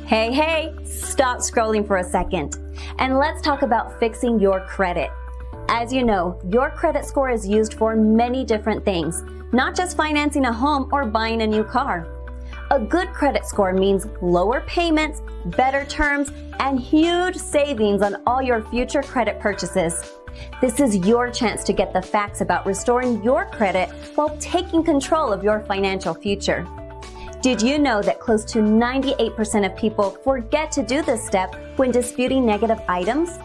Hey, stop scrolling for a second. And let's talk about fixing your credit. As you know, your credit score is used for many different things, not just financing a home or buying a new car. A good credit score means lower payments, better terms, and huge savings on all your future credit purchases. This is your chance to get the facts about restoring your credit while taking control of your financial future. Did you know that close to 98% of people forget to do this step when disputing negative items?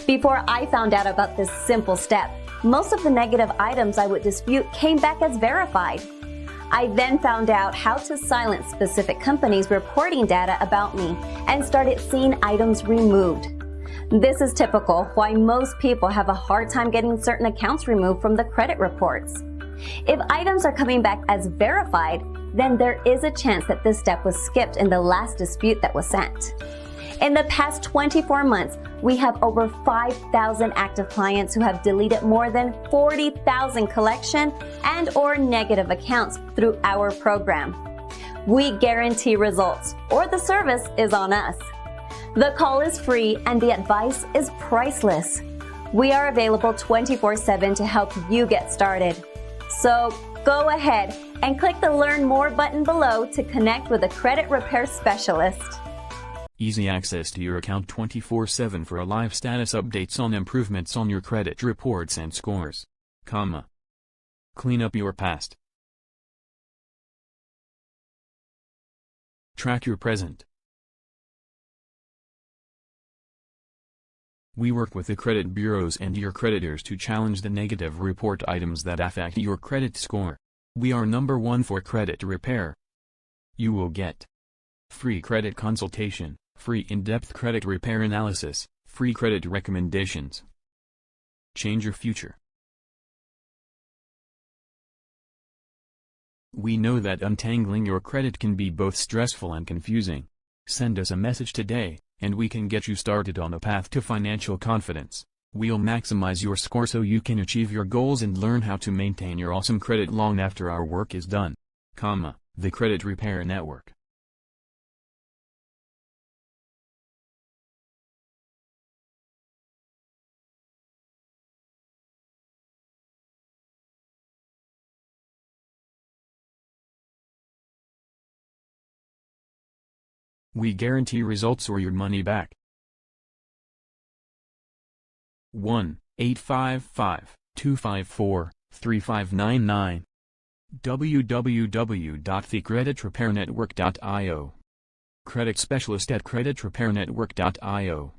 Before I found out about this simple step, most of the negative items I would dispute came back as verified. I then found out how to silence specific companies reporting data about me and started seeing items removed. This is typical why most people have a hard time getting certain accounts removed from the credit reports. If items are coming back as verified, then there is a chance that this step was skipped in the last dispute that was sent. In the past 24 months, we have over 5,000 active clients who have deleted more than 40,000 collection and/or negative accounts through our program. We guarantee results, or the service is on us. The call is free and the advice is priceless. We are available 24/7 to help you get started. So go ahead and click the Learn More button below to connect with a credit repair specialist. Easy access to your account 24/7 for live status updates on improvements on your credit reports and scores. Clean up your past. Track your present. We work with the credit bureaus and your creditors to challenge the negative report items that affect your credit score. We are #1 for credit repair. You will get free credit consultation, free in-depth credit repair analysis, free credit recommendations. Change your future. We know that untangling your credit can be both stressful and confusing. Send us a message today, and we can get you started on a path to financial confidence. We'll maximize your score so you can achieve your goals and learn how to maintain your awesome credit long after our work is done. The Credit Repair Network. We guarantee results or your money back. 1-855-254-3599 www.thecreditrepairnetwork.io. Credit specialist at creditrepairnetwork.io.